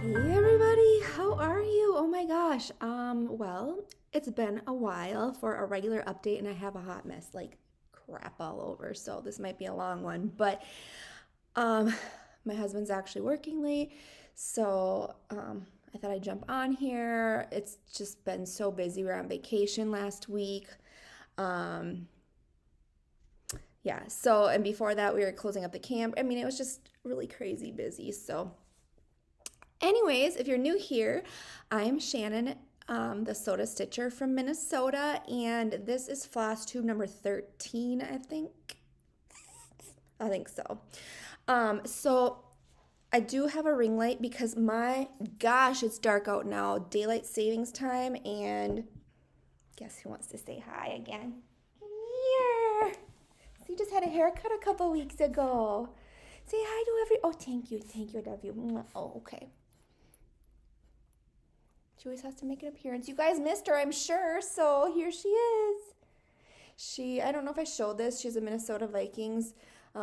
Hey everybody, how are you? Oh my gosh. Well, it's been a while for a regular update and I have a hot mess, like crap all over. So this might be a long one, but um my husband's actually working late. So I thought I'd jump on here. It's just been so busy. We were on vacation last week. Um yeah, so and before that we were closing up the camp. I mean, it was just really crazy busy. Anyways, if you're new here, I am Shannon, the Sota Stitcher from Minnesota, and this is Flosstube number 13, I think. I think so. So I do have a ring light because my gosh, it's dark out now, daylight savings time, and guess who wants to say hi again? Here. So you just had a haircut a couple weeks ago. Say hi to every. Oh, thank you, love you. Oh, okay. She always has to make an appearance. You guys missed her, I'm sure, so here she is. I don't know if I showed this, she's a Minnesota Vikings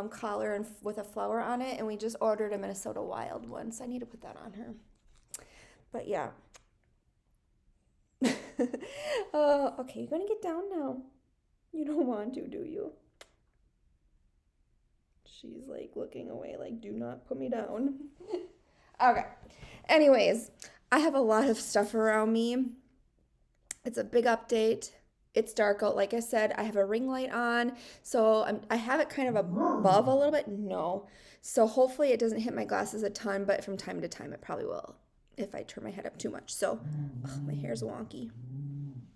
collar and with a flower on it, and we just ordered a Minnesota Wild one, so I need to put that on her. But yeah. Okay, you're gonna get down now. You don't want to, do you? She's like looking away, like, do not put me down. Okay. Anyways, I have a lot of stuff around me. It's a big update. It's dark out. Like I said, I have a ring light on. So I have it kind of above a little bit. No. So hopefully it doesn't hit my glasses a ton, but from time to time it probably will if I turn my head up too much. So, oh, my hair's wonky.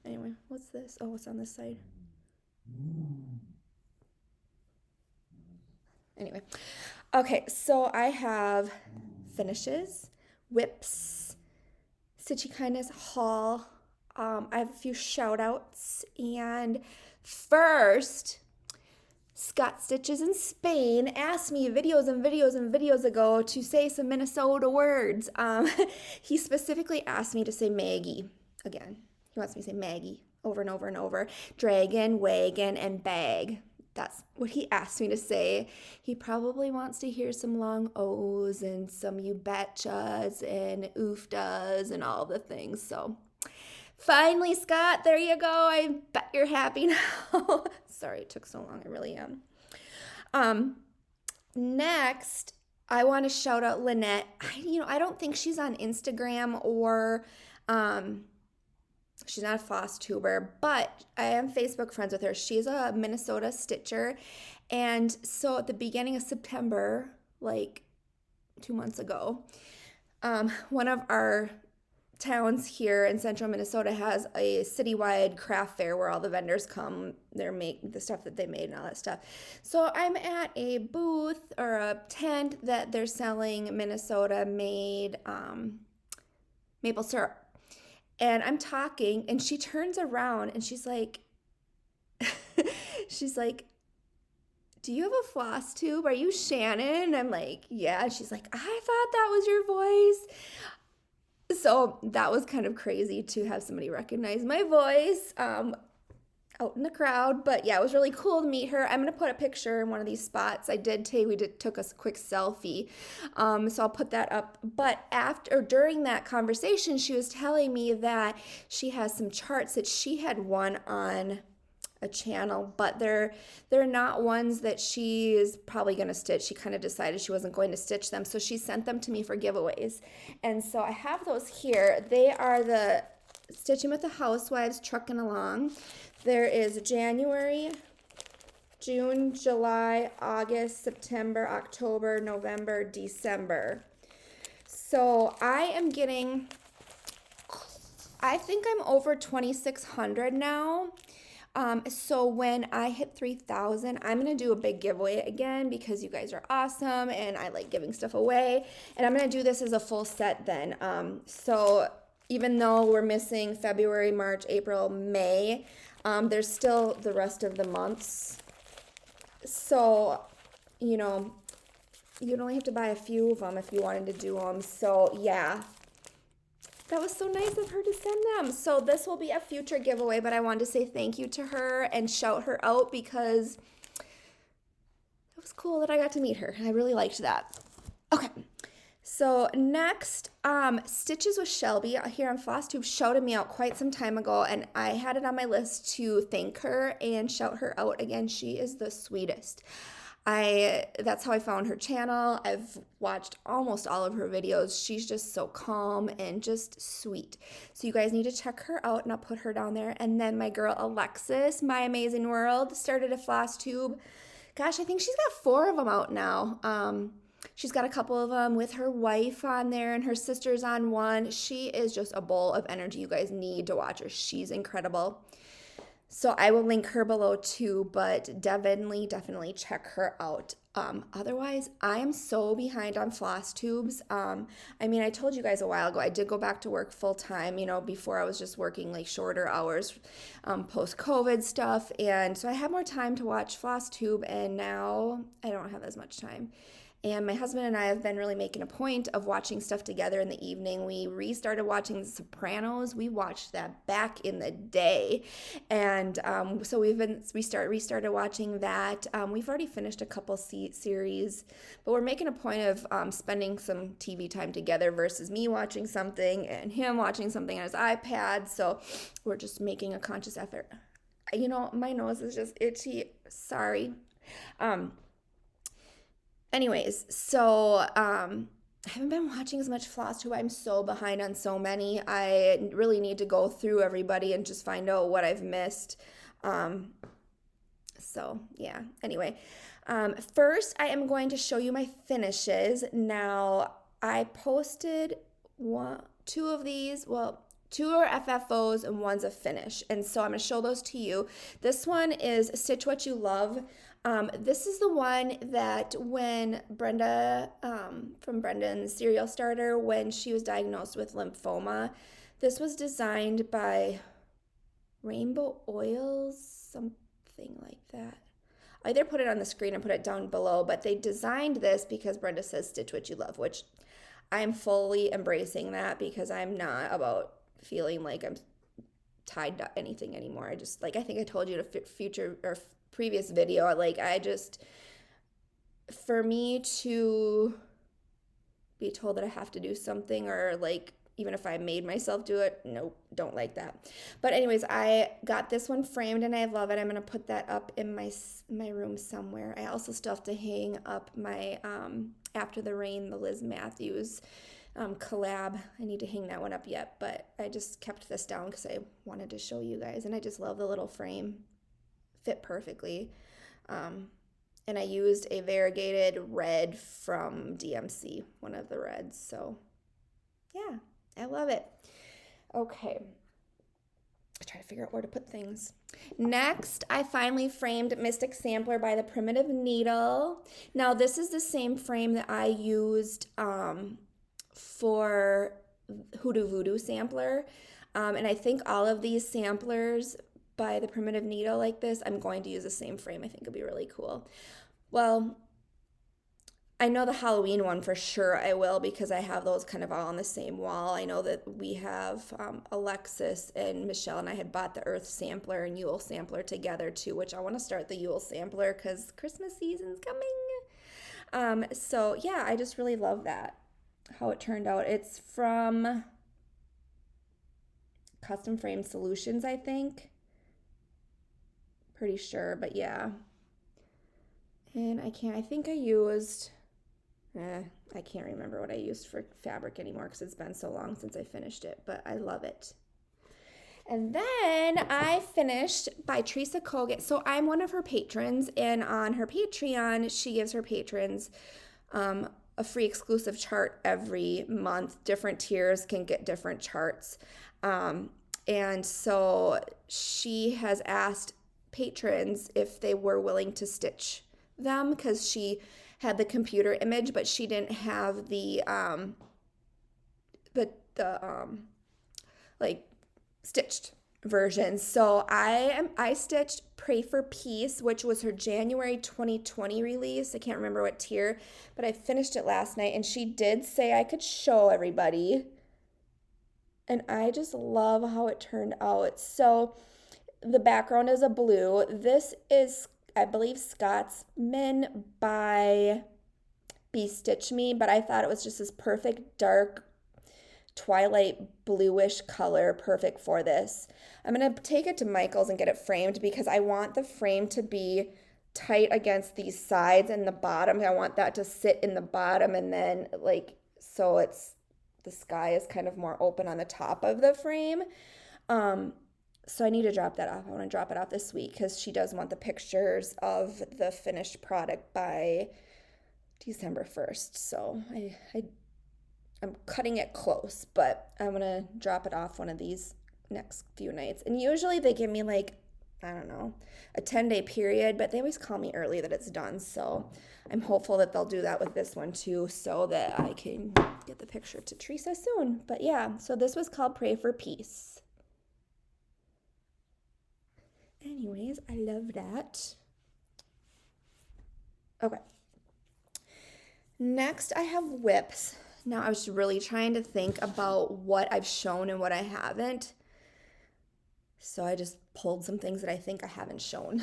Anyway, what's this? Oh, it's on this side. Anyway. Okay, so I have finishes, whips, Stitchy Kindness haul. I have a few shout outs. And first, Scott Stitches in Spain asked me videos and videos and videos ago to say some Minnesota words. He specifically asked me to say Maggie again. He wants me to say Maggie over and over and over. Dragon, wagon, and bag. That's what he asked me to say. He probably wants to hear some long O's and some you betchas and oofdas and all the things. So finally, Scott, there you go. I bet you're happy now. Sorry it took so long. I really am. Next, I want to shout out Lynette. I don't think she's on Instagram or she's not a Flosstuber, but I am Facebook friends with her. She's a Minnesota Stitcher. And so at the beginning of September, like 2 months ago, one of our towns here in central Minnesota has a citywide craft fair where all the vendors come. They make the stuff that they made and all that stuff. So I'm at a booth or a tent that they're selling Minnesota made maple syrup. And I'm talking, and she turns around, and she's like, do you have a floss tube? Are you Shannon? And I'm like, yeah. And she's like, I thought that was your voice. So that was kind of crazy to have somebody recognize my voice out in the crowd. But yeah, it was really cool to meet her. I'm going to put a picture in one of these spots. We took a quick selfie. So I'll put that up. But during that conversation, she was telling me that she has some charts that she had won on a channel, but they're not ones that she is probably going to stitch. She kind of decided she wasn't going to stitch them. So she sent them to me for giveaways. And so I have those here. They are the Stitching with the Housewives Trucking Along. There is January, June, July, August, September, October, November, December. So I think I'm over 2,600 now. So when I hit 3,000, I'm going to do a big giveaway again because you guys are awesome and I like giving stuff away. And I'm going to do this as a full set then. So even though we're missing February, March, April, May, there's still the rest of the months. So, you'd only have to buy a few of them if you wanted to do them. So, yeah. That was so nice of her to send them. So this will be a future giveaway, but I wanted to say thank you to her and shout her out because it was cool that I got to meet her. I really liked that. Okay. So next, Stitches with Shelby here on Flosstube shouted me out quite some time ago, and I had it on my list to thank her and shout her out again. She is the sweetest. That's how I found her channel. I've watched almost all of her videos. She's just so calm and just sweet. So you guys need to check her out, and I'll put her down there. And then my girl Alexis, My Amazing World, started a Flosstube. Gosh, I think she's got 4 of them out now. She's got a couple of them with her wife on there and her sister's on one. She is just a bowl of energy. You guys need to watch her. She's incredible. So I will link her below too, but definitely check her out. Otherwise, I am so behind on floss tubes. I mean, I told you guys a while ago, I did go back to work full time, before I was just working like shorter hours, post-COVID stuff. And so I had more time to watch Flosstube, and now I don't have as much time. And my husband and I have been really making a point of watching stuff together in the evening. We restarted watching The Sopranos. We watched that back in the day. And so we restarted watching that. We've already finished a couple series, but we're making a point of spending some TV time together versus me watching something and him watching something on his iPad. So we're just making a conscious effort. My nose is just itchy. Sorry. Anyways, so I haven't been watching as much Flosstube. I'm so behind on so many. I really need to go through everybody and just find out what I've missed. So yeah, anyway. First, I am going to show you my finishes. Now, I posted 2 of these. Well, 2 are FFOs and 1's a finish. And so I'm going to show those to you. This one is Stitch What You Love. This is the one that when Brenda, from Brenda and the Serial Starter, when she was diagnosed with lymphoma, this was designed by Rainbow Oils, something like that. I either put it on the screen and put it down below, but they designed this because Brenda says Stitch What You Love, which I'm fully embracing that because I'm not about feeling like I'm tied to anything anymore. I just, like, I think I told you in a previous video, for me to be told that I have to do something, or like even if I made myself do it, nope, don't like that. But anyways, I got this one framed and I love it. I'm gonna put that up in my room somewhere. I also still have to hang up my After the Rain, the Liz Matthews collab. I need to hang that one up yet, but I just kept this down because I wanted to show you guys, and I just love the little frame. Fit perfectly. And I used a variegated red from DMC, one of the reds. So yeah, I love it. Okay. I try to figure out where to put things. Next, I finally framed Mystic Sampler by the Primitive Needle. Now, this is the same frame that I used for Hoodoo Voodoo Sampler. And I think all of these samplers by the Primitive Needle like this, I'm going to use the same frame. I think it'll be really cool. Well, I know the Halloween one for sure I will, because I have those kind of all on the same wall. I know that we have Alexis and Michelle and I had bought the Earth Sampler and Yule Sampler together too, which I want to start the Yule Sampler because Christmas season's coming. So yeah, I just really love that, how it turned out. It's from Custom Frame Solutions, I think. Pretty sure, but yeah. And I think I used... I can't remember what I used for fabric anymore because it's been so long since I finished it, but I love it. And then I finished by Teresa Kogan. So I'm one of her patrons, and on her Patreon, she gives her patrons a free exclusive chart every month. Different tiers can get different charts. And so she has asked patrons if they were willing to stitch them, because she had the computer image, but she didn't have the like stitched version. So I stitched Pray for Peace, which was her January 2020 release. I can't remember what tier, but I finished it last night, and she did say I could show everybody. And I just love how it turned out. So the background is a blue. This is, I believe, Scotsman by be Stitch Me, but I thought it was just this perfect dark twilight bluish color, perfect for this. I'm gonna take it to Michael's and get it framed because I want the frame to be tight against these sides and the bottom. I want that to sit in the bottom, and then like so it's the sky is kind of more open on the top of the frame. So I need to drop that off. I want to drop it off this week because she does want the pictures of the finished product by December 1st. So I'm cutting it close, but I'm going to drop it off one of these next few nights. And usually they give me like, I don't know, a 10-day period, but they always call me early that it's done. So I'm hopeful that they'll do that with this one too so that I can get the picture to Teresa soon. But yeah, so this was called Pray for Peace. Anyways, I love that. Okay. Next, I have whips. Now, I was really trying to think about what I've shown and what I haven't. So I just pulled some things that I think I haven't shown.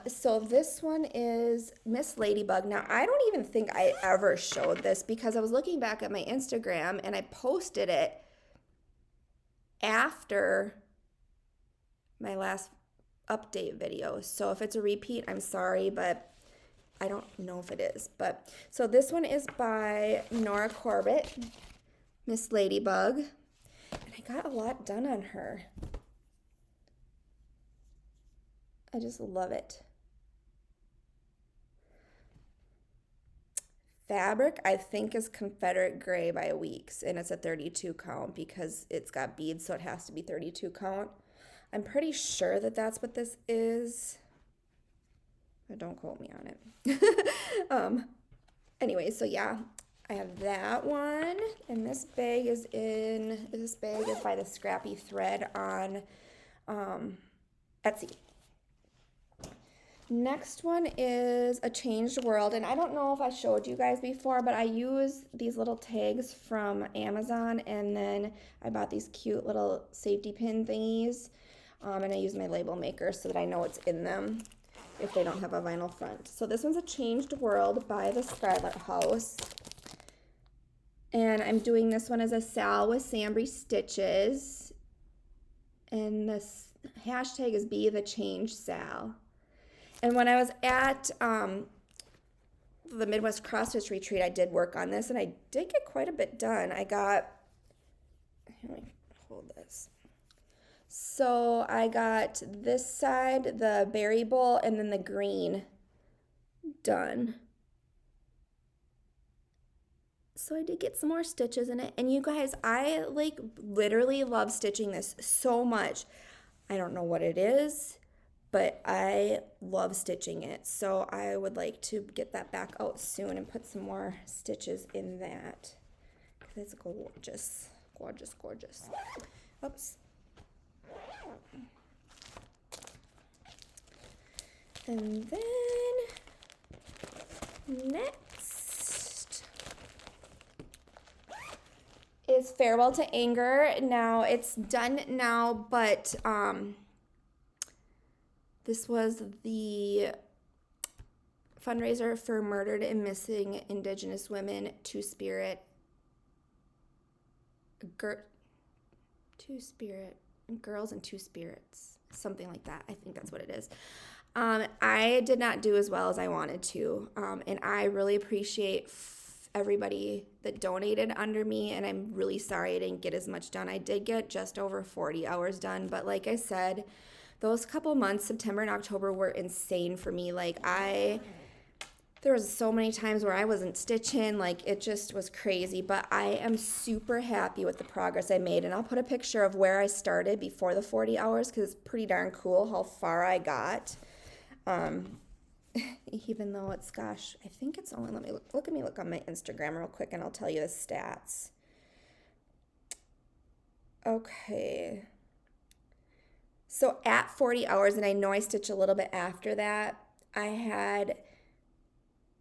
So this one is Miss Ladybug. Now, I don't even think I ever showed this because I was looking back at my Instagram and I posted it after my last update video. So if it's a repeat, I'm sorry, but I don't know if it is. But so this one is by Noir Corbett, Miss Ladybug. And I got a lot done on her. I just love it. Fabric, I think, is Confederate Gray by Weeks, and it's a 32 count because it's got beads, so it has to be 32 count. I'm pretty sure that that's what this is. But don't quote me on it. Anyway, so yeah, I have that one, and this bag is by the Scrappy Thread on Etsy. Next one is A Changed World, and I don't know if I showed you guys before, but I use these little tags from Amazon, and then I bought these cute little safety pin thingies, and I use my label maker so that I know what's in them if they don't have a vinyl front. So this one's A Changed World by the Scarlet House, and I'm doing this one as a Sal with Sambry stitches, and this hashtag is Be the Change Sal. And when I was at the Midwest Cross Stitch Retreat, I did work on this, and I did get quite a bit done. I got, let me hold this. So I got this side, the berry bowl, and then the green done. So I did get some more stitches in it. And you guys, I like literally love stitching this so much. I don't know what it is, but I love stitching it. So I would like to get that back out soon and put some more stitches in that. Because it's gorgeous, gorgeous, gorgeous. Oops. And then next is Farewell to Anger. Now it's done now, but this was the fundraiser for murdered and missing Indigenous women, Girls and Two Spirits, something like that. I think that's what it is. I did not do as well as I wanted to, and I really appreciate everybody that donated under me, and I'm really sorry I didn't get as much done. I did get just over 40 hours done, but like I said, those couple months, September and October, were insane for me. Like there was so many times where I wasn't stitching, like it just was crazy, but I am super happy with the progress I made, and I'll put a picture of where I started before the 40 hours because it's pretty darn cool how far I got. Even though it's, gosh, I think it's only, let me look on my Instagram real quick and I'll tell you the stats. Okay. So at 40 hours, and I know I stitched a little bit after that, I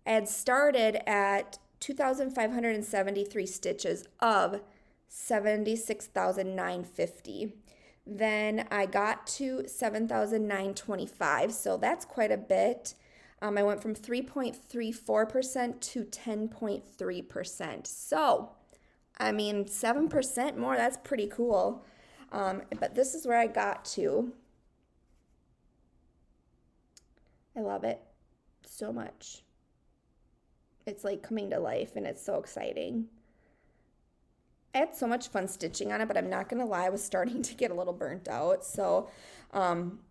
had started at 2,573 stitches of 76,950. Then I got to 7,925, so that's quite a bit. I went from 3.34% to 10.3%. So, I mean, 7% more, that's pretty cool. But this is where I got to. I love it so much. It's like coming to life and it's so exciting. I had so much fun stitching on it, but I'm not going to lie, I was starting to get a little burnt out. So,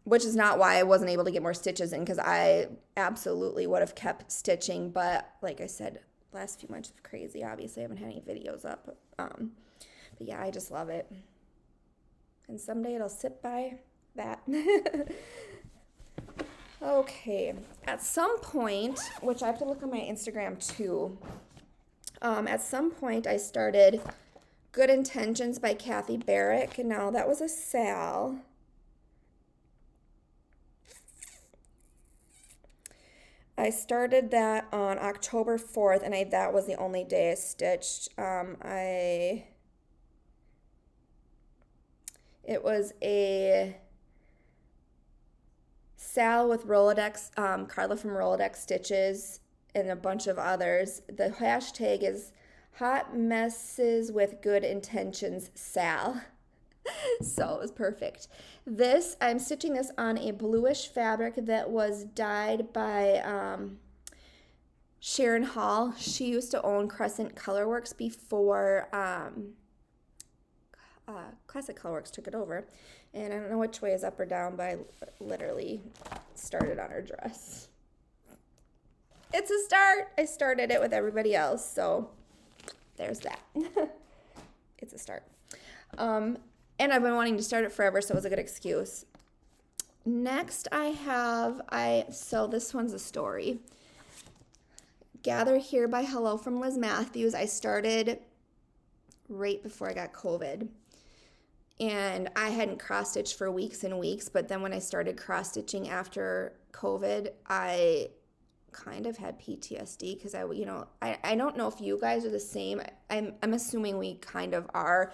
which is not why I wasn't able to get more stitches in, because I absolutely would have kept stitching. But like I said, last few months were crazy. Obviously, I haven't had any videos up. But yeah, I just love it. And someday it'll sit by that. Okay, at some point, which I have to look on my Instagram too, at some point I started Good Intentions by Kathy Barrick. Now, that was a sal. I started that on October 4th, and that was the only day I stitched. It was a sal with Rolodex, Carla from Rolodex Stitches, and a bunch of others. The hashtag is Hot Messes with Good Intentions Sal. So it was perfect. This, I'm stitching this on a bluish fabric that was dyed by Sharon Hall. She used to own Crescent Colorworks before Classic Colorworks took it over. And I don't know which way is up or down, but I literally started on her dress. It's a start. I started it with everybody else, so there's that. It's a start. And I've been wanting to start it forever, so it was a good excuse. Next so this one's a story. Gather Here by Hello from Liz Matthews. I started right before I got COVID. And I hadn't cross-stitched for weeks and weeks, but then when I started cross-stitching after COVID, I kind of had PTSD because I don't know if you guys are the same. I'm assuming we kind of are,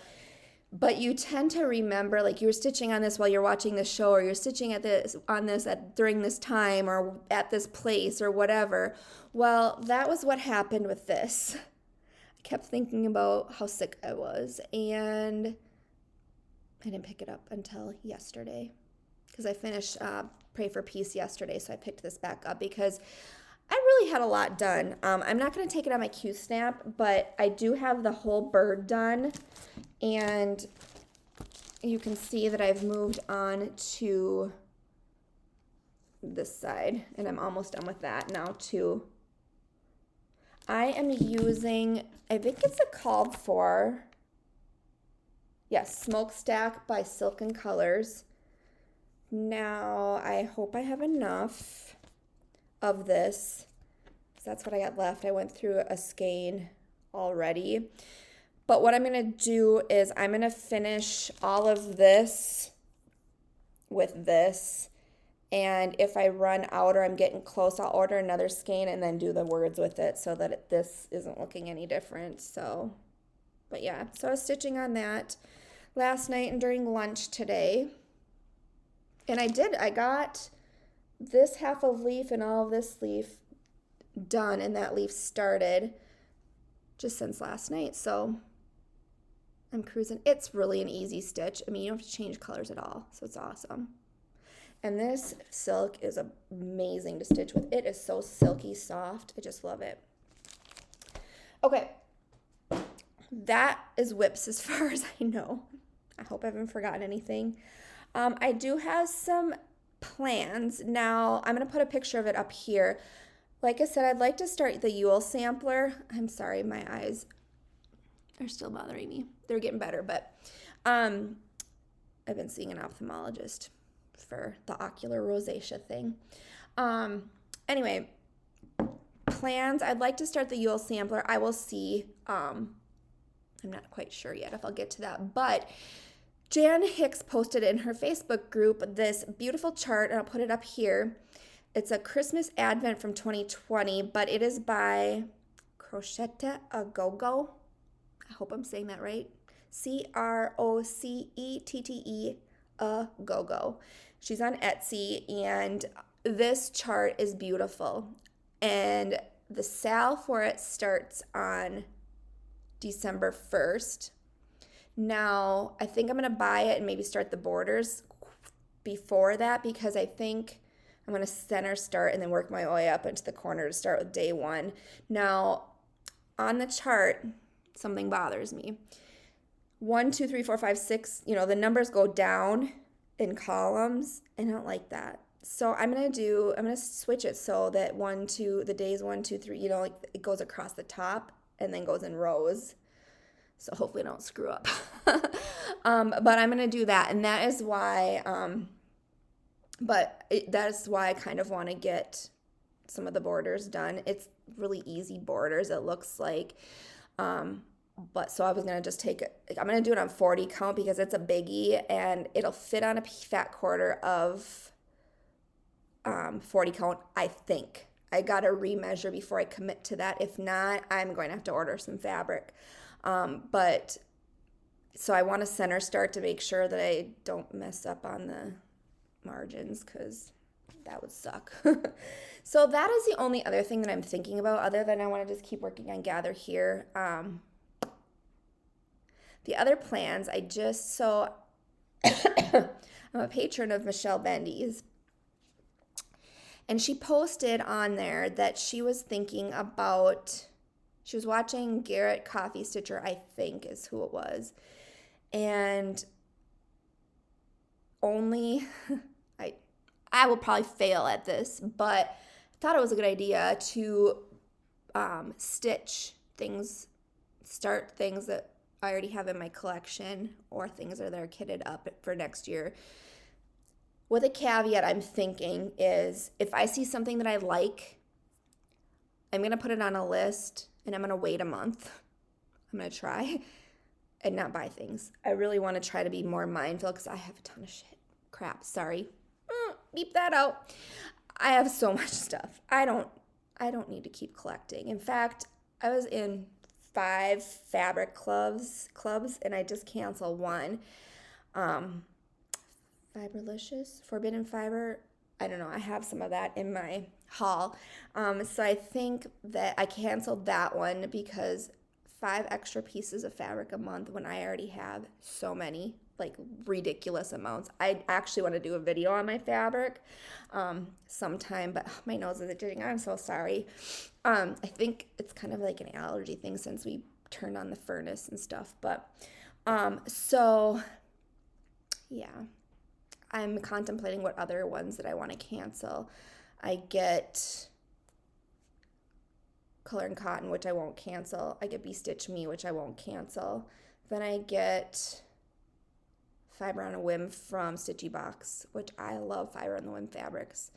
but you tend to remember, like, you're stitching on this while you're watching the show, or you're stitching during this time, or at this place, or whatever. Well, that was what happened with this. I kept thinking about how sick I was, and I didn't pick it up until yesterday because I finished Pray for Peace yesterday, so I picked this back up because I really had a lot done. I'm not going to take it on my Q-snap, but I do have the whole bird done, and you can see that I've moved on to this side, and I'm almost done with that now too. I am using, I think it's called for... Yes, Smokestack by Silken Colors. Now, I hope I have enough of this, because that's what I got left. I went through a skein already. But what I'm going to do is I'm going to finish all of this with this. And if I run out or I'm getting close, I'll order another skein and then do the words with it so that this isn't looking any different. So, but yeah, so I was stitching on that last night and during lunch today. And I got this half of leaf and all of this leaf done, and that leaf started just since last night. So I'm cruising. It's really an easy stitch. I mean, you don't have to change colors at all, so it's awesome. And this silk is amazing to stitch with. It is so silky soft. I just love it. Okay. That is whips as far as I know. I hope I haven't forgotten anything. I do have some plans. Now, I'm going to put a picture of it up here. Like I said, I'd like to start the Yule sampler. I'm sorry, my eyes are still bothering me. They're getting better, but I've been seeing an ophthalmologist for the ocular rosacea thing. Anyway, plans. I'd like to start the Yule sampler. I will see. I'm not quite sure yet if I'll get to that, but Jan Hicks posted in her Facebook group this beautiful chart, and I'll put it up here. It's a Christmas Advent from 2020, but it is by Crocetta A Go-Go. I hope I'm saying that right. Crocettee A Go-Go. She's on Etsy, and this chart is beautiful, and the sale for it starts on December 1st. Now, I think I'm going to buy it and maybe start the borders before that, because I think I'm going to center start and then work my way up into the corner to start with day 1. Now, on the chart, something bothers me. 1, 2, 3, 4, 5, 6, the numbers go down in columns. I don't like that. So I'm going to switch it so that the days 1, 2, 3, like it goes across the top and then goes in rows. So hopefully I don't screw up. But I'm going to do that. And that is why, that's why I kind of want to get some of the borders done. It's really easy borders, it looks like. But so I was going to just I'm going to do it on 40 count because it's a biggie and it'll fit on a fat quarter of 40 count, I think. I got to remeasure before I commit to that. If not, I'm going to have to order some fabric. But so I want to center start to make sure that I don't mess up on the margins, because that would suck. So that is the only other thing that I'm thinking about, other than I want to just keep working on gather here. The other plans, I'm a patron of Michelle Bendy's, and she posted on there that she was watching Garrett Coffee Stitcher, I think is who it was, and only, I will probably fail at this, but I thought it was a good idea to start things that I already have in my collection or things that are kitted up for next year. With a caveat, I'm thinking is if I see something that I like, I'm going to put it on a list and I'm going to wait a month. I'm going to try and not buy things. I really want to try to be more mindful because I have a ton of shit. Crap, sorry. Beep that out. I have so much stuff. I don't need to keep collecting. In fact, I was in 5 fabric clubs and I just canceled one. Fiberlicious, Forbidden Fiber. I don't know. I have some of that in my haul. So I think that I canceled that one because 5 extra pieces of fabric a month when I already have so many, like ridiculous amounts. I actually want to do a video on my fabric sometime, but my nose is itching. I'm so sorry. I think it's kind of like an allergy thing since we turned on the furnace and stuff. But so yeah, I'm contemplating what other ones that I want to cancel. I get Color and Cotton, which I won't cancel. I get Be Stitch Me, which I won't cancel. Then I get Fiber on a Whim from Stitchy Box, which I love Fiber on the Whim fabrics.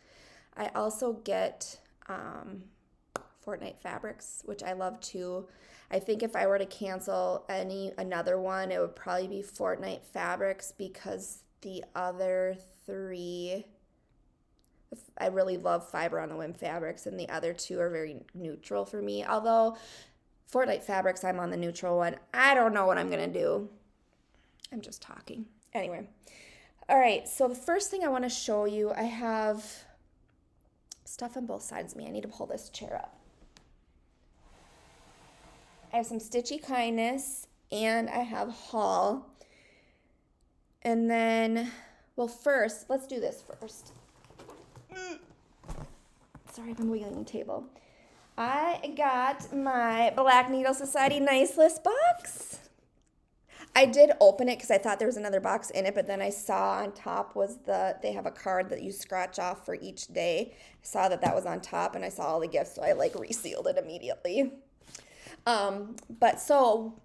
I also get Fortnite fabrics, which I love too. I think if I were to cancel another one, it would probably be Fortnite fabrics because the other 3, I really love Fiber on the Whim fabrics, and the other 2 are very neutral for me. Although Fortnite fabrics, I'm on the neutral one. I don't know what I'm going to do. I'm just talking. Anyway. All right, so the first thing I want to show you, I have stuff on both sides of me. I need to pull this chair up. I have some Stitchy Kindness, and I have haul. And then, well, first, let's do this first. Sorry if I'm wiggling the table. I got my Black Needle Society Nice List box. I did open it because I thought there was another box in it, but then I saw on top they have a card that you scratch off for each day. I saw that was on top, and I saw all the gifts, so I resealed it immediately. But so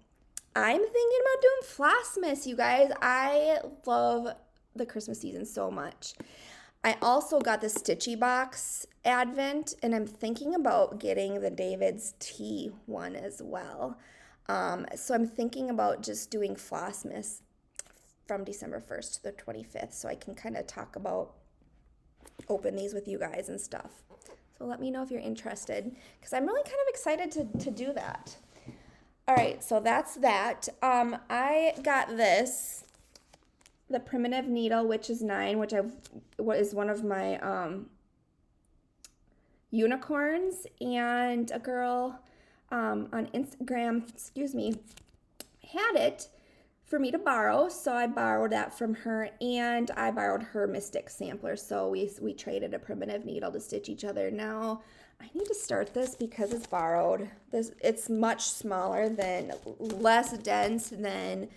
I'm thinking about doing Flossmas, you guys. I love the Christmas season so much. I also got the Stitchy Box Advent, and I'm thinking about getting the David's Tea one as well. So I'm thinking about just doing Flossmas from December 1st to the 25th, so I can kind of open these with you guys and stuff. So let me know if you're interested, because I'm really kind of excited to do that. All right, so that's that. I got this, the Primitive Needle, which is 9, which is one of my unicorns, and a girl on Instagram, had it for me to borrow, so I borrowed that from her, and I borrowed her Mystic sampler, so we traded a primitive needle to stitch each other. Now I need to start this because it's borrowed. It's much smaller than, less dense than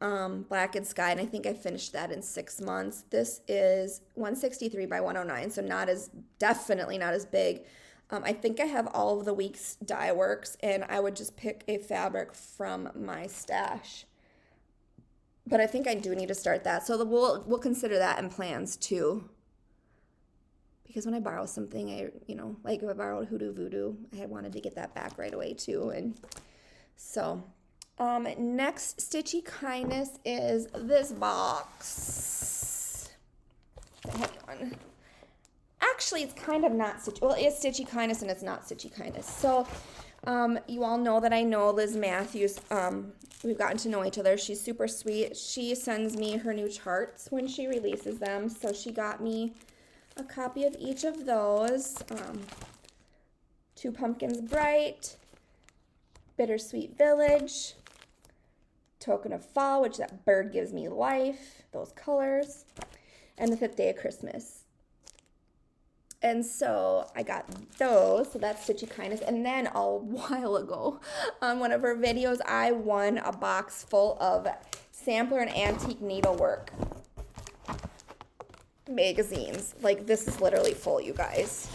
Black and Sky, and I think I finished that in 6 months. This is 163 by 109, so definitely not as big. I think I have all of the week's dye works, and I would just pick a fabric from my stash. But I think I do need to start that, so we'll consider that in plans too. Because when I borrow something, like if I borrowed Hoodoo Voodoo, I wanted to get that back right away too, and so. Next Stitchy Kindness is this box. The heavy one. Actually, it's kind of not Stitchy. Well, it's Stitchy Kindness and it's not Stitchy Kindness. So, you all know that I know Liz Matthews. We've gotten to know each other. She's super sweet. She sends me her new charts when she releases them. So she got me a copy of each of those. Two Pumpkins Bright, Bittersweet Village, Token of Fall, which that bird gives me life, those colors, and the 5th Day of Christmas. And so I got those, so that's Stitchy Kindness. And then a while ago, on one of her videos, I won a box full of sampler and antique needlework magazines. Like, this is literally full, you guys.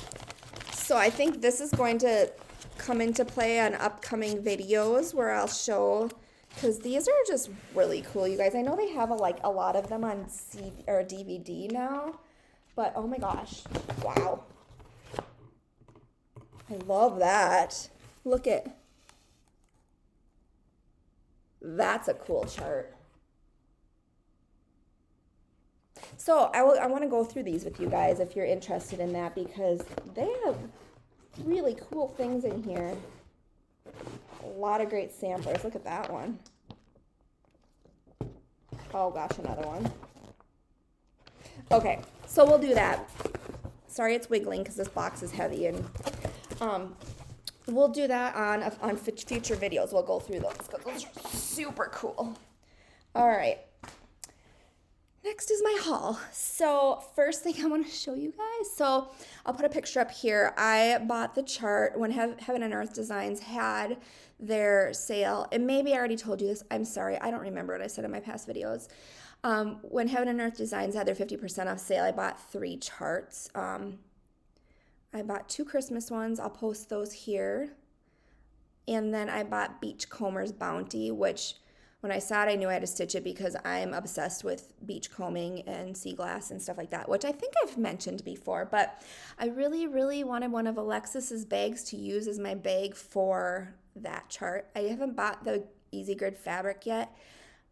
So I think this is going to come into play on upcoming videos where I'll show, because these are just really cool, you guys. I know they have a lot of them on CD or DVD now, but oh my gosh, wow. I love that. Look at, that's a cool chart. So I want to go through these with you guys if you're interested in that, because they have really cool things in here. A lot of great samplers. Look at that one. Oh gosh, another one. Okay, so we'll do that. Sorry it's wiggling because this box is heavy, and we'll do that on future videos. We'll go through those because those are super cool. All right. Next is my haul. So first thing I want to show you guys. So I'll put a picture up here. I bought the chart when Heaven and Earth Designs had their sale. And maybe I already told you this. I'm sorry. I don't remember what I said in my past videos. When Heaven and Earth Designs had their 50% off sale, I bought 3 charts. I bought 2 Christmas ones. I'll post those here. And then I bought Beachcomber's Bounty, which when I saw it, I knew I had to stitch it because I'm obsessed with beachcombing and sea glass and stuff like that, which I think I've mentioned before. But I really, really wanted one of Alexis's bags to use as my bag for that chart. I haven't bought the Easy Grid fabric yet,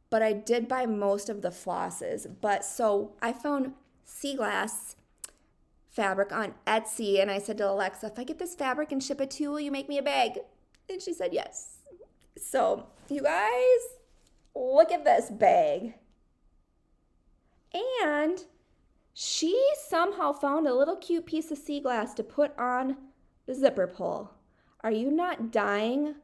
but I did buy most of the flosses. But so I found sea glass fabric on Etsy, and I said to Alexa, if I get this fabric and ship it to you, will you make me a bag? And she said yes. So you guys, look at this bag. And she somehow found a little cute piece of sea glass to put on the zipper pull. Are you not dying?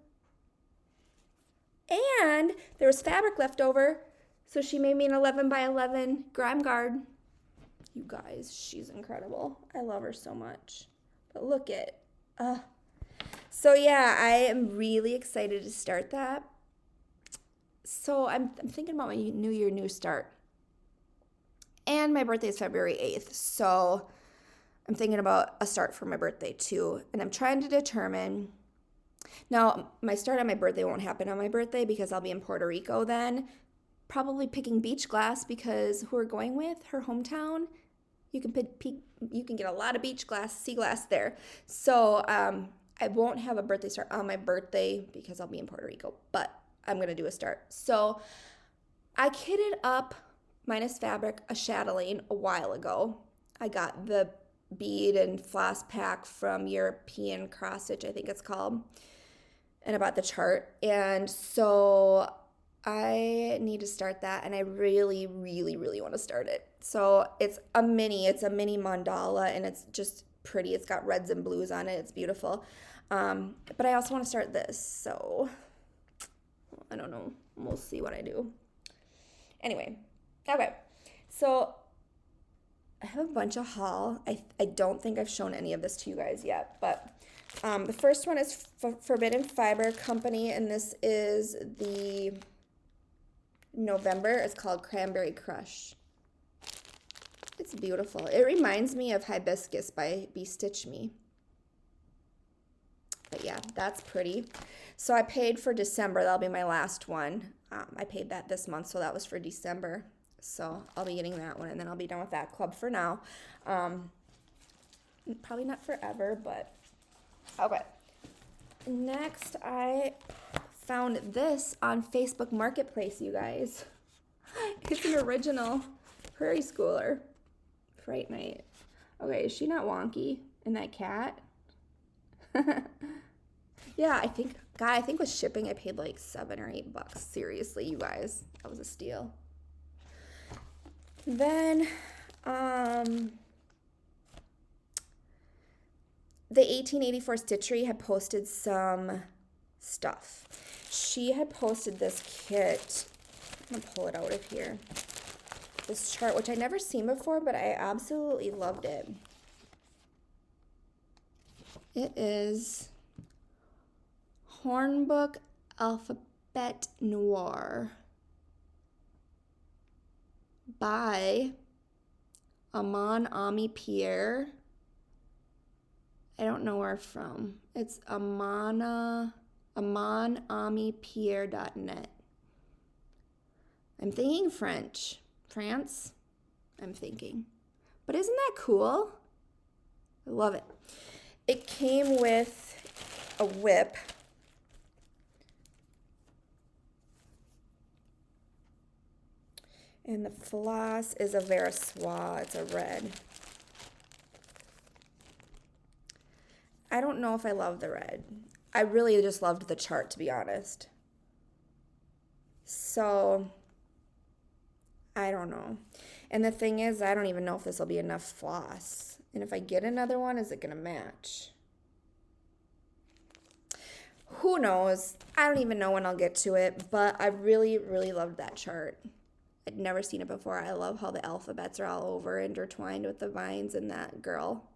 And there was fabric left over, so she made me an 11 by 11 grime guard. You guys, she's incredible. I love her so much. But look at, so yeah, I am really excited to start that. So I'm thinking about my New Year, New Start. And my birthday is February 8th. So I'm thinking about a start for my birthday too. And I'm trying to determine. Now, my start on my birthday won't happen on my birthday because I'll be in Puerto Rico then. Probably picking beach glass because who we're going with, her hometown, you can get a lot of beach glass, sea glass there. So I won't have a birthday start on my birthday because I'll be in Puerto Rico. But I'm going to do a start. So I kitted up, minus fabric, a chatelaine a while ago. I got the bead and floss pack from European Cross Stitch, I think it's called. And I bought the chart. And so I need to start that. And I really, really, really want to start it. So it's a mini mandala. And it's just pretty. It's got reds and blues on it. It's beautiful. But I also want to start this, so I don't know. We'll see what I do. Anyway, okay. So I have a bunch of haul. I don't think I've shown any of this to you guys yet, but the first one is Forbidden Fiber Company, and this is the November. It's called Cranberry Crush. It's beautiful. It reminds me of Hibiscus by Stitch Me. But yeah, that's pretty. So I paid for December. That'll be my last one. I paid that this month, so that was for December. So I'll be getting that one, and then I'll be done with that club for now. Probably not forever, but okay. Next, I found this on Facebook Marketplace, you guys. It's an original Prairie Schooler. Fright Night. Okay, is she not wonky? And that cat? Yeah, I think with shipping I paid like $7 or $8. Seriously, you guys. That was a steal. Then, the 1884 Stitchery had posted some stuff. She had posted this kit. I'm gonna pull it out of here. This chart, which I never seen before, but I absolutely loved it. It is Hornbook Alphabet Noir by Ami Pierre. I don't know where from. It's amanamipierre.net. I'm thinking French. France, I'm thinking. But isn't that cool? I love it. It came with a whip. And the floss is a Verissois. It's a red. I don't know if I love the red. I really just loved the chart, to be honest. So, I don't know. And the thing is, I don't even know if this will be enough floss. And if I get another one, is it going to match? Who knows? I don't even know when I'll get to it, but I really, really loved that chart. I'd never seen it before. I love how the alphabets are all over intertwined with the vines and that girl.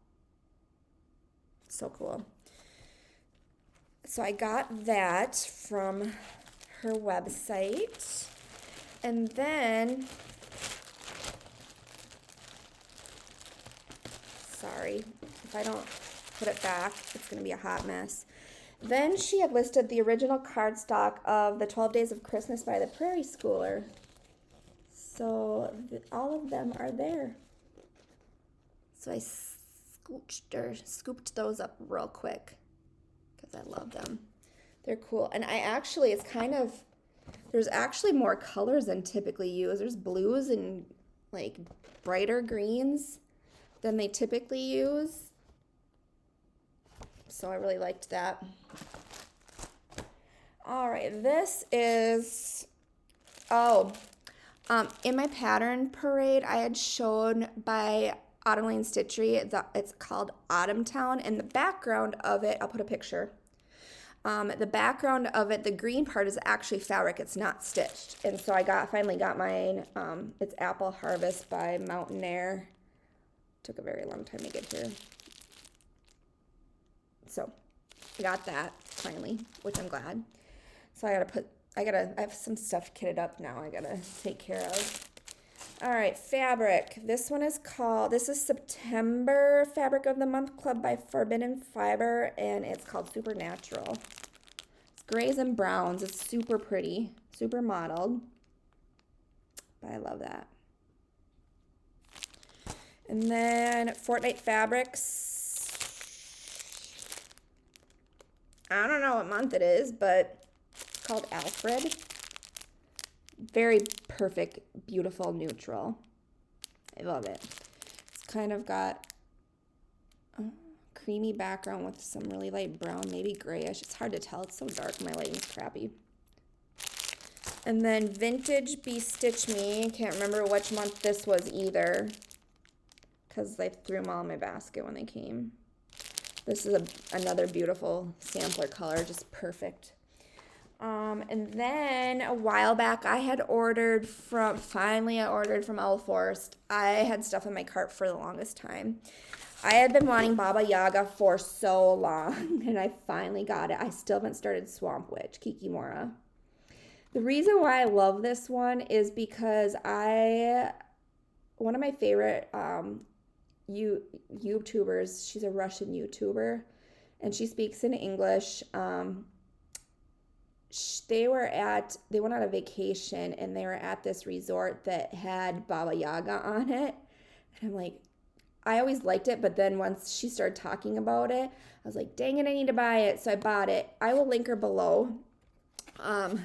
So cool. So I got that from her website. And then, sorry, if I don't put it back, it's going to be a hot mess. Then she had listed the original cardstock of the 12 Days of Christmas by the Prairie Schooler. So all of them are there. So I scooped those up real quick because I love them. They're cool. And it's kind of, there's actually more colors than typically used. There's blues and like brighter greens than they typically use. So I really liked that. All right, this is, in my pattern parade, I had shown by Autumntown Stitchery, it's called Autumntown, and the background of it, I'll put a picture. The background of it, the green part is actually fabric, it's not stitched. And so I finally got mine. It's Apple Harvest by Mountain Air. Took a very long time to get here. So I got that finally, which I'm glad. So I have some stuff kitted up now I gotta take care of. All right, fabric. This is September Fabric of the Month Club by Forbidden Fiber, and it's called Supernatural. It's grays and browns. It's super pretty, super modeled, but I love that. And then Fortnite Fabrics. I don't know what month it is, but it's called Alfred. Very perfect, beautiful neutral. I love it. It's kind of got a creamy background with some really light brown, maybe grayish. It's hard to tell. It's so dark. My lighting's crappy. And then Vintage Be Stitch Me. Can't remember which month this was either, because I threw them all in my basket when they came. This is another beautiful sampler color, just perfect. And then a while back, finally I ordered from Owl Forest. I had stuff in my cart for the longest time. I had been wanting Baba Yaga for so long, and I finally got it. I still haven't started Swamp Witch, Kikimora. The reason why I love this one is because one of my favorite YouTubers, she's a Russian YouTuber, and she speaks in English. They went on a vacation, and they were at this resort that had Baba Yaga on it. And I'm like, I always liked it, but then once she started talking about it, I was like, dang it, I need to buy it. So I bought it. I will link her below. Her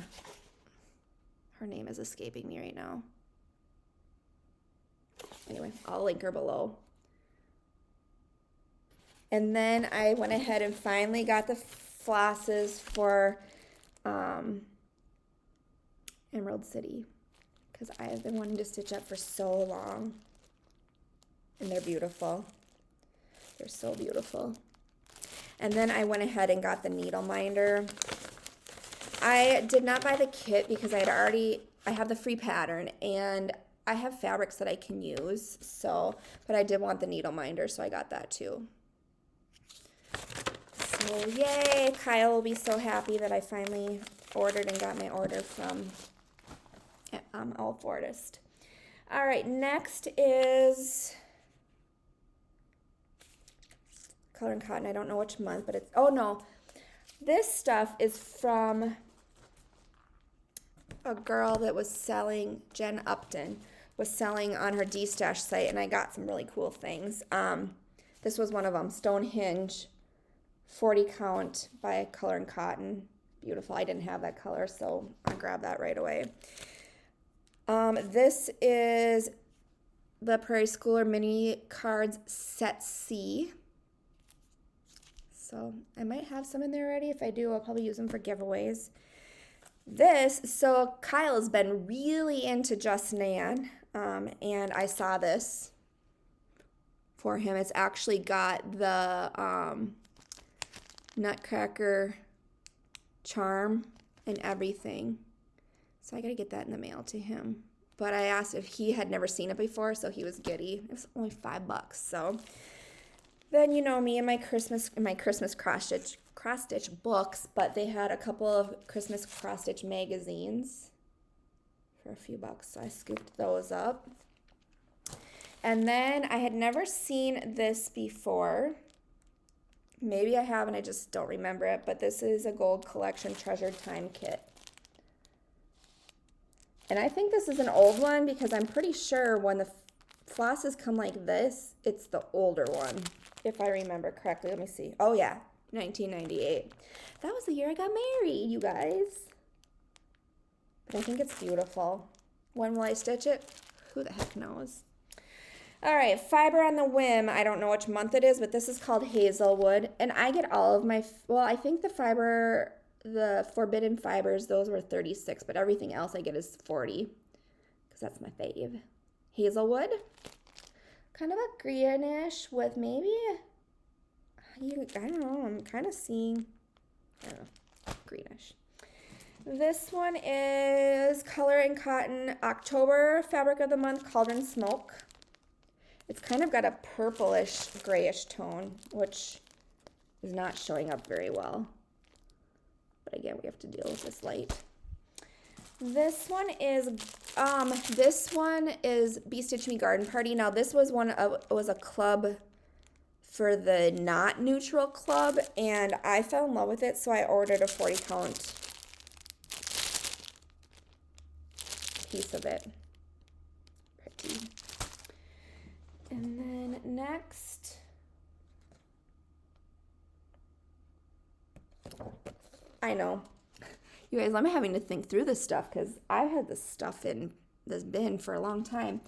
name is escaping me right now. Anyway, I'll link her below. And then I went ahead and finally got the flosses for Emerald City, because I have been wanting to stitch up for so long. And they're beautiful. They're so beautiful. And then I went ahead and got the needle minder. I did not buy the kit because I have the free pattern, and I have fabrics that I can use, but I did want the needle minder, so I got that too. So yay, Kyle will be so happy that I finally ordered and got my order from Owl Forest. All right, next is Color and Cotton. I don't know which month, but this stuff is from a girl that was selling, Jen Upton, was selling on her D-Stash site, and I got some really cool things. This was one of them, Stonehenge 40 count by Color and Cotton. Beautiful. I didn't have that color, so I grabbed that right away. This is the Prairie Schooler Mini Cards Set C. So I might have some in there already. If I do, I'll probably use them for giveaways. So Kyle has been really into Just Nan, and I saw this for him. It's actually got the Nutcracker charm and everything. So I gotta get that in the mail to him. But I asked if he had never seen it before, so he was giddy. It was only $5, so. Then you know me and my Christmas cross stitch books, but they had a couple of Christmas cross stitch magazines for a few bucks, so I scooped those up. And then I had never seen this before. Maybe I have and I just don't remember it, but this is a Gold Collection Treasured Time kit. And I think this is an old one because I'm pretty sure when the flosses come like this, it's the older one, if I remember correctly. Let me see. Oh yeah, 1998. That was the year I got married, you guys. But I think it's beautiful. When will I stitch it? Who the heck knows? All right, Fiber on the Whim. I don't know which month it is, but this is called Hazelwood. And I get all of my, I think the Forbidden Fibers, those were 36, but everything else I get is 40, because that's my fave. Hazelwood. Kind of a greenish with maybe, I don't know, I'm kind of seeing, greenish. This one is Color and Cotton October Fabric of the Month Cauldron Smoke. It's kind of got a purplish grayish tone, which is not showing up very well. But again, we have to deal with this light. This one is Be Stitch Me Garden Party. Now this was a club for the Not Neutral Club, and I fell in love with it, so I ordered a 40 count piece of it. Pretty. And then next, I know. You guys, I'm having to think through this stuff because I've had this stuff in this bin for a long time.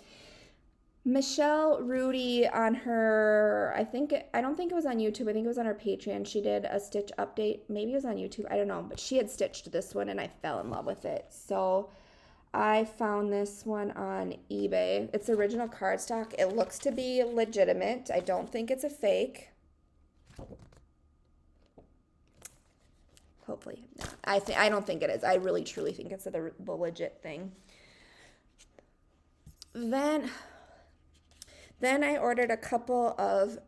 Michelle Rudy on her, I don't think it was on YouTube. I think it was on her Patreon. She did a stitch update. Maybe it was on YouTube. I don't know. But she had stitched this one and I fell in love with it. So I found this one on eBay. It's original cardstock. It looks to be legitimate. I don't think it's a fake. Hopefully not. I don't think it is. I really truly think it's the legit thing. Then I ordered a couple of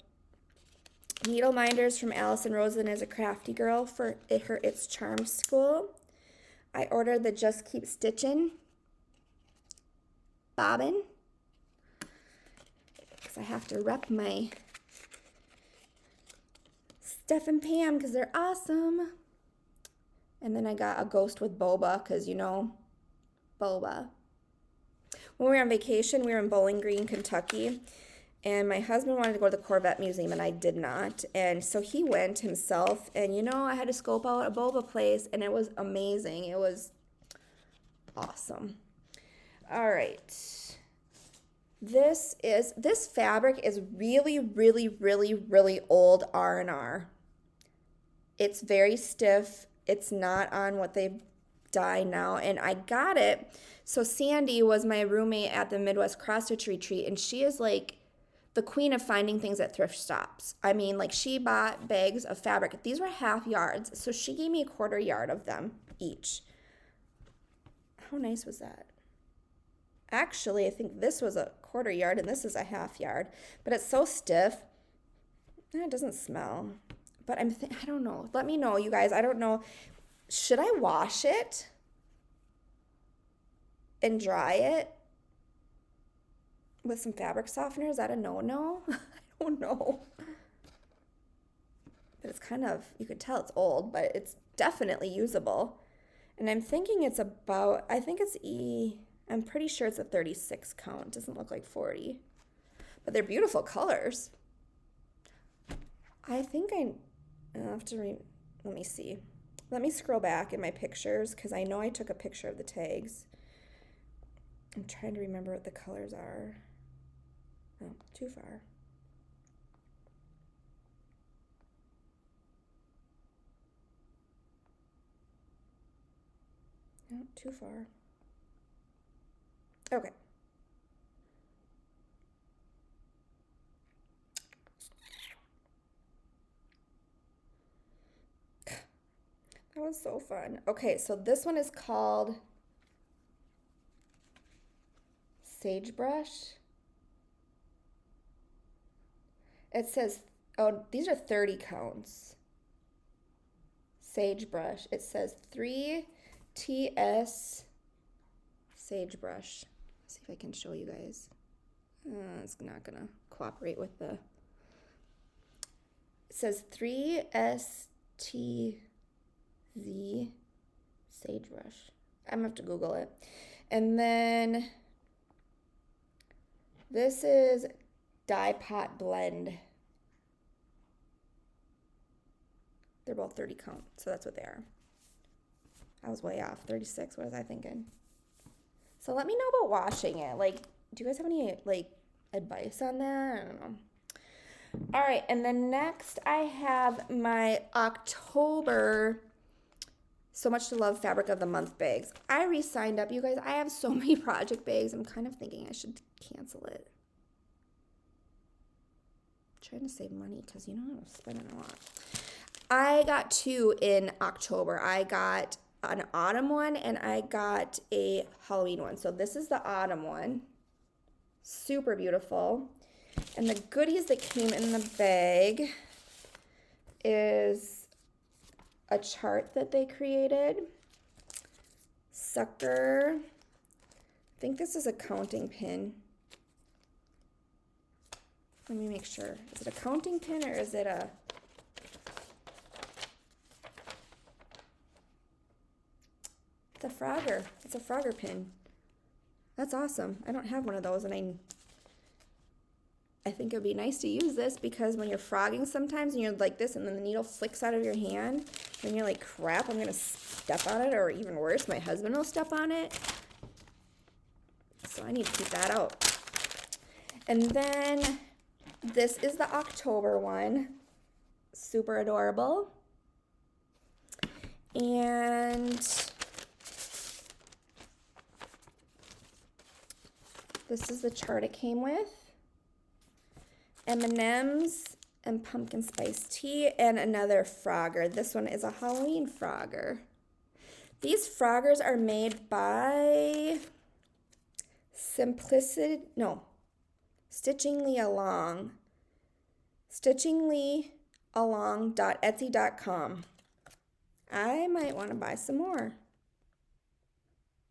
needle minders from Allison Rosen as a crafty girl for It's Charmed school. I ordered the Just Keep Stitching bobbin because I have to rep my Steph and Pam because they're awesome. And then I got a ghost with boba because, you know, boba. When we were on vacation, we were in Bowling Green, Kentucky, and my husband wanted to go to the Corvette Museum, and I did not. And so he went himself, and, you know, I had to scope out a boba place, and it was amazing. It was awesome. All right. This fabric is really, really, really, really old R&R. It's very stiff. It's not on what they dye now, and I got it. So Sandy was my roommate at the Midwest Cross Stitch Retreat, and she is like the queen of finding things at thrift shops. I mean, like she bought bags of fabric. These were half yards, so she gave me a quarter yard of them each. How nice was that? Actually, I think this was a quarter yard and this is a half yard, but it's so stiff. It doesn't smell. But I don't know. Let me know, you guys. I don't know. Should I wash it and dry it with some fabric softener? Is that a no-no? I don't know. But it's kind of, you could tell it's old, but it's definitely usable. And I'm thinking it's about, I think it's I'm pretty sure it's a 36 count. Doesn't look like 40. But they're beautiful colors. I think I'll have to let me see. Let me scroll back in my pictures because I know I took a picture of the tags. I'm trying to remember what the colors are. Oh, too far. No, too far. Okay. That was so fun. Okay, so this one is called Sagebrush. It says, oh, these are 30 counts. Sagebrush. It says 3TS Sagebrush. Let's see if I can show you guys. It's not going to cooperate with the... It says 3ST the Sagebrush. I'm gonna have to Google it. And then this is Dye Pot Blend. They're both 30 count, so that's what they are. I was way off. 36, what was I thinking? So let me know about washing it. Like, do you guys have any like advice on that? I don't know. All right, and then next I have my October So Much to Love Fabric of the Month bags. I re-signed up, you guys. I have so many project bags. I'm kind of thinking I should cancel it. I'm trying to save money because, you know, I'm spending a lot. I got 2 in October. I got an autumn one and I got a Halloween one. So this is the autumn one. Super beautiful. And the goodies that came in the bag is a chart that they created. Sucker. I think this is a counting pin. Let me make sure. Is it a counting pin or is it a... It's a Frogger. It's a Frogger pin. That's awesome. I don't have one of those, and I think it would be nice to use this because when you're frogging sometimes and you're like this and then the needle flicks out of your hand and you're like, crap, I'm going to step on it, or even worse, my husband will step on it. So I need to keep that out. And then this is the October one. Super adorable. And This is the chart it came with. M&Ms and pumpkin spice tea and another Frogger. This one is a Halloween Frogger. These Froggers are made by Stitchingly Along. Stitchinglyalong.etsy.com. I might want to buy some more.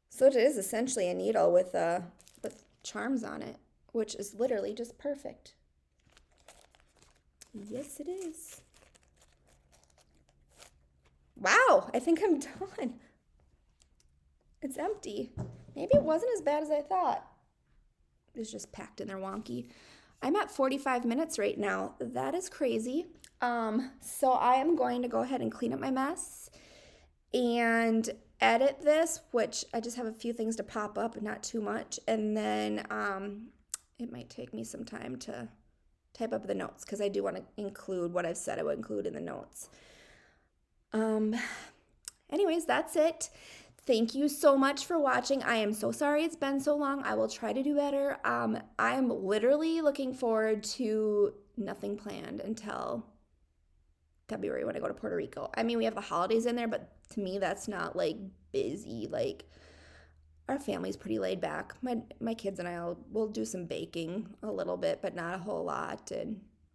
So it is essentially a needle with charms on it, which is literally just perfect. Yes, it is. Wow, I think I'm done. It's empty. Maybe it wasn't as bad as I thought. It was just packed in there wonky. I'm at 45 minutes right now. That is crazy. So I am going to go ahead and clean up my mess and edit this, which I just have a few things to pop up, not too much. And then it might take me some time to type up the notes because I do want to include what I've said I would include in the notes. Anyways, that's it. Thank you so much for watching. I am so sorry it's been so long. I will try to do better. I'm literally looking forward to nothing planned until February when I go to Puerto Rico. I mean, we have the holidays in there, but to me, that's not like busy. Like our family's pretty laid back. My kids and we'll do some baking a little bit, but not a whole lot.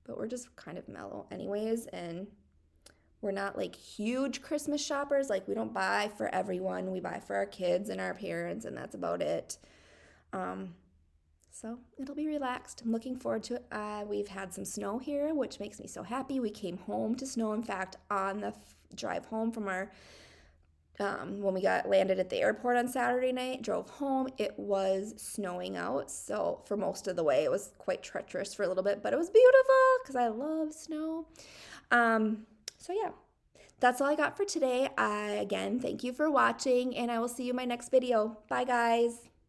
But we're just kind of mellow anyways, and we're not like huge Christmas shoppers. Like we don't buy for everyone. We buy for our kids and our parents, and that's about it. So it'll be relaxed. I'm looking forward to it. We've had some snow here, which makes me so happy. We came home to snow. In fact, on the drive home from our when we landed at the airport on Saturday night, drove home, it was snowing out. So for most of the way, it was quite treacherous for a little bit, but it was beautiful because I love snow. So yeah, that's all I got for today. Again, thank you for watching, and I will see you in my next video. Bye, guys.